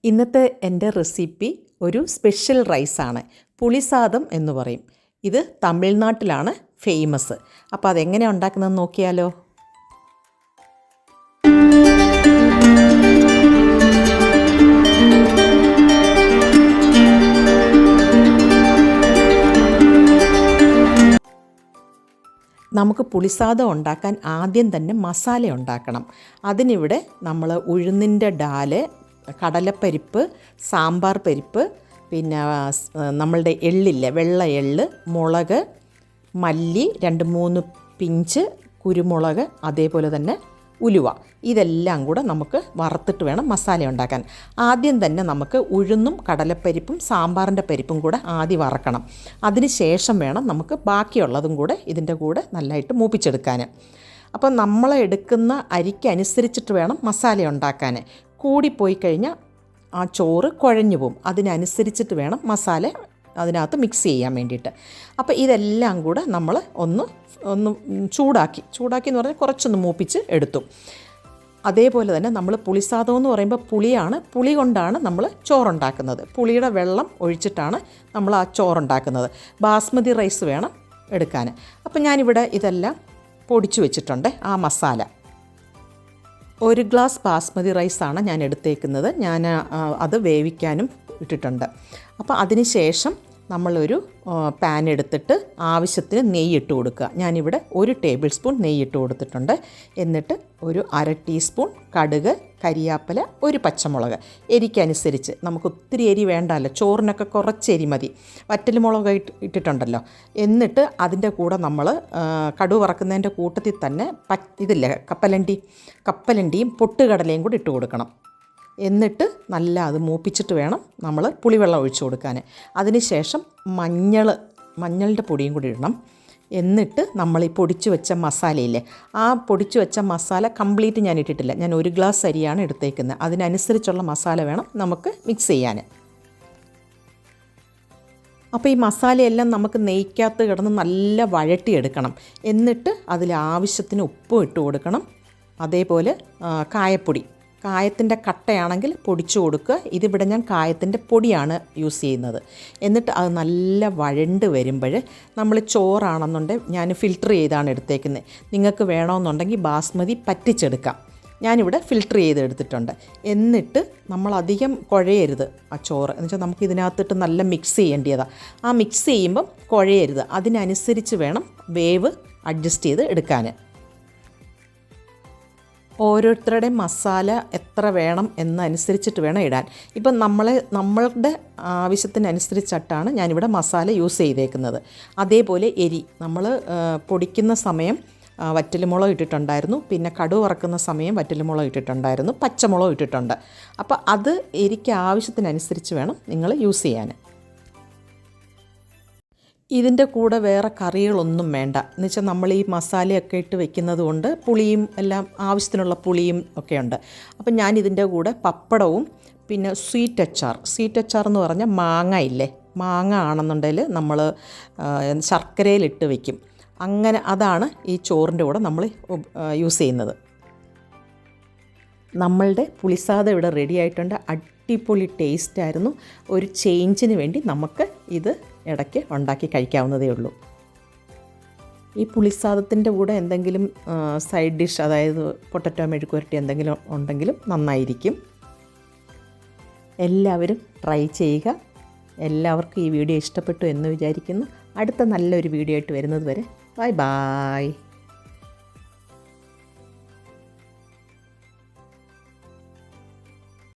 ഇന്നത്തെ എൻ്റെ റെസിപ്പി ഒരു സ്പെഷ്യൽ റൈസാണ്. പുളിസാദം എന്ന് പറയും. ഇത് തമിഴ്നാട്ടിലാണ് ഫേമസ്. അപ്പോൾ അതെങ്ങനെയാണ് ഉണ്ടാക്കുന്നതെന്ന് നോക്കിയാലോ. നമുക്ക് പുളിസാദം ഉണ്ടാക്കാൻ ആദ്യം തന്നെ മസാല ഉണ്ടാക്കണം. അതിനിവിടെ നമ്മൾ ഉഴുന്നിൻ്റെ ഡാല്, കടലപ്പരിപ്പ്, സാമ്പാർ പരിപ്പ്, പിന്നെ നമ്മളുടെ എള്ളില്ലേ, വെള്ള എള്ള്, മുളക്, മല്ലി, 2-3 പിഞ്ച് കുരുമുളക്, അതേപോലെ തന്നെ ഉലുവ, ഇതെല്ലാം കൂടെ നമുക്ക് വറുത്തിട്ട് വേണം മസാല ഉണ്ടാക്കാൻ. ആദ്യം തന്നെ നമുക്ക് ഉഴുന്നും കടലപ്പരിപ്പും സാമ്പാറിൻ്റെ പരിപ്പും കൂടെ ആദ്യം വറക്കണം. അതിന് ശേഷം വേണം നമുക്ക് ബാക്കിയുള്ളതും കൂടെ ഇതിൻ്റെ കൂടെ നല്ലതായിട്ട് മൂപ്പിച്ചെടുക്കാൻ. അപ്പം നമ്മൾ എടുക്കുന്ന അരിക്കനുസരിച്ചിട്ട് വേണം മസാല ഉണ്ടാക്കാൻ. കൂടിപ്പോയി കഴിഞ്ഞാൽ ആ ചോറ് കുഴഞ്ഞു പോകും. അതിനനുസരിച്ചിട്ട് വേണം മസാല അതിനകത്ത് മിക്സ് ചെയ്യാൻ വേണ്ടിയിട്ട്. അപ്പോൾ ഇതെല്ലാം കൂടെ നമ്മൾ ഒന്ന് ചൂടാക്കി എന്ന് പറഞ്ഞാൽ കുറച്ചൊന്ന് മൂപ്പിച്ച് എടുത്തു. അതേപോലെ തന്നെ നമ്മൾ പുളിസാദം എന്ന് പറയുമ്പോൾ പുളി കൊണ്ടാണ് നമ്മൾ ചോറുണ്ടാക്കുന്നത്. പുളിയുടെ വെള്ളം ഒഴിച്ചിട്ടാണ് നമ്മൾ ആ ചോറുണ്ടാക്കുന്നത്. ബാസ്മതി റൈസ് വേണം എടുക്കാൻ. അപ്പോൾ ഞാനിവിടെ ഇതെല്ലാം പൊടിച്ചു വെച്ചിട്ടുണ്ട്. ആ മസാല 1 ഗ്ലാസ് ബാസ്മതി റൈസാണ് ഞാൻ എടുത്തേക്കുന്നത്. ഞാൻ അത് വേവിക്കാനും ഇട്ടിട്ടുണ്ട്. അപ്പോൾ അതിന് ശേഷം നമ്മളൊരു പാൻ എടുത്തിട്ട് ആവശ്യത്തിന് നെയ്യിട്ട് കൊടുക്കുക. ഞാനിവിടെ 1 ടേബിൾ സ്പൂൺ നെയ്യിട്ട് കൊടുത്തിട്ടുണ്ട്. എന്നിട്ട് ഒരു 1/2 ടീസ്പൂൺ കടുക്, കരിയാപ്പല, 1 പച്ചമുളക്, എരിക്കനുസരിച്ച്. നമുക്ക് ഒത്തിരി എരി വേണ്ടല്ലോ, ചോറിനൊക്കെ കുറച്ച് എരി മതി. വറ്റൽമുളക് ഇട്ടിട്ടുണ്ടല്ലോ. എന്നിട്ട് അതിൻ്റെ കൂടെ നമ്മൾ കടുക് വറക്കുന്നതിൻ്റെ കൂട്ടത്തിൽ തന്നെ ഇതില്ലേ കപ്പലണ്ടിയും പൊട്ടുകടലയും കൂടി ഇട്ട് കൊടുക്കണം. എന്നിട്ട് നല്ല അത് മൂപ്പിച്ചിട്ട് വേണം നമ്മൾ പുളിവെള്ളം ഒഴിച്ചു കൊടുക്കാൻ. അതിന് ശേഷം മഞ്ഞളിൻ്റെ പൊടിയും കൂടി ഇടണം. എന്നിട്ട് നമ്മൾ ഈ പൊടിച്ചു വെച്ച മസാലയില്ലേ, ആ പൊടിച്ചു വെച്ച മസാല കംപ്ലീറ്റ് ഞാൻ ഇട്ടിട്ടില്ല. ഞാൻ 1 ഗ്ലാസ് അരിയാണ് എടുത്തേക്കുന്നത്. അതിനനുസരിച്ചുള്ള മസാല വേണം നമുക്ക് മിക്സ് ചെയ്യാൻ. അപ്പോൾ ഈ മസാലയെല്ലാം നമുക്ക് നെയ്ക്കകത്ത് കിടന്ന് നല്ല വഴട്ടിയെടുക്കണം. എന്നിട്ട് അതിൽ ആവശ്യത്തിന് ഉപ്പും ഇട്ട് കൊടുക്കണം. അതേപോലെ കായത്തിൻ്റെ കട്ടയാണെങ്കിൽ പൊടിച്ചു കൊടുക്കുക. ഇതിവിടെ ഞാൻ കായത്തിൻ്റെ പൊടിയാണ് യൂസ് ചെയ്യുന്നത്. എന്നിട്ട് അത് നല്ല വഴണ്ട് വരുമ്പോൾ നമ്മൾ ചോറാണെന്നുണ്ടെങ്കിൽ ഞാൻ ഫിൽറ്റർ ചെയ്താണ് എടുത്തേക്കുന്നത്. നിങ്ങൾക്ക് വേണമെന്നുണ്ടെങ്കിൽ ബാസ്മതി പറ്റിച്ചെടുക്കാം. ഞാനിവിടെ ഫിൽറ്റർ ചെയ്ത് എടുത്തിട്ടുണ്ട്. എന്നിട്ട് നമ്മളധികം കുഴയരുത് ആ ചോറ്. എന്ന് വെച്ചാൽ നമുക്ക് ഇതിനകത്തിട്ട് നല്ല മിക്സ് ചെയ്യേണ്ടതാണ്. ആ മിക്സ് ചെയ്യുമ്പം കുഴയരുത്. അതിനനുസരിച്ച് വേണം വേവ് അഡ്ജസ്റ്റ് ചെയ്ത് എടുക്കാൻ. ഓരോരുത്തരുടെയും മസാല എത്ര വേണം എന്നനുസരിച്ചിട്ട് വേണം ഇടാൻ. ഇപ്പം നമ്മളുടെ ആവശ്യത്തിനനുസരിച്ചിട്ടാണ് ഞാനിവിടെ മസാല യൂസ് ചെയ്തേക്കുന്നത്. അതേപോലെ എരി നമ്മൾ പൊടിക്കുന്ന സമയം വറ്റൽമുളക് ഇട്ടിട്ടുണ്ടായിരുന്നു. പിന്നെ കടുക് വറക്കുന്ന സമയം വറ്റൽമുളക് ഇട്ടിട്ടുണ്ടായിരുന്നു. പച്ചമുളക് ഇട്ടിട്ടുണ്ട്. അപ്പോൾ അത് എരിക്ക് ആവശ്യത്തിനനുസരിച്ച് വേണം നിങ്ങൾ യൂസ് ചെയ്യാൻ. ഇതിൻ്റെ കൂടെ വേറെ കറികളൊന്നും വേണ്ട. എന്നുവെച്ചാൽ നമ്മൾ ഈ മസാലയൊക്കെ ഇട്ട് വെക്കുന്നത് കൊണ്ട് പുളിയും എല്ലാം ആവശ്യത്തിനുള്ള പുളിയും ഒക്കെ ഉണ്ട്. അപ്പം ഞാൻ ഇതിൻ്റെ കൂടെ പപ്പടവും പിന്നെ സ്വീറ്റ് അച്ചാർ എന്ന് പറഞ്ഞാൽ മാങ്ങ ആണെന്നുണ്ടെങ്കിൽ നമ്മൾ ശർക്കരയിലിട്ട് വെക്കും. അങ്ങനെ അതാണ് ഈ ചോറിൻ്റെ കൂടെ നമ്മൾ യൂസ് ചെയ്യുന്നത്. നമ്മളുടെ പുളിസാദം ഇവിടെ റെഡി ആയിട്ടുണ്ട്. അടിപൊളി ടേസ്റ്റായിരുന്നു. ഒരു ചേഞ്ചിന് വേണ്ടി നമുക്ക് ഇത് ഇടയ്ക്ക് ഉണ്ടാക്കി കഴിക്കാവുന്നതേ ഉള്ളൂ. ഈ പുളിസാദത്തിൻ്റെ കൂടെ എന്തെങ്കിലും സൈഡ് ഡിഷ്, അതായത് പൊട്ടറ്റോ മെഴുക്കുവരട്ടി എന്തെങ്കിലും ഉണ്ടെങ്കിലും നന്നായിരിക്കും. എല്ലാവരും ട്രൈ ചെയ്യുക. എല്ലാവർക്കും ഈ വീഡിയോ ഇഷ്ടപ്പെട്ടു എന്ന് വിചാരിക്കുന്നു. അടുത്ത നല്ലൊരു വീഡിയോ ആയിട്ട് വരുന്നത് വരെ ബൈ.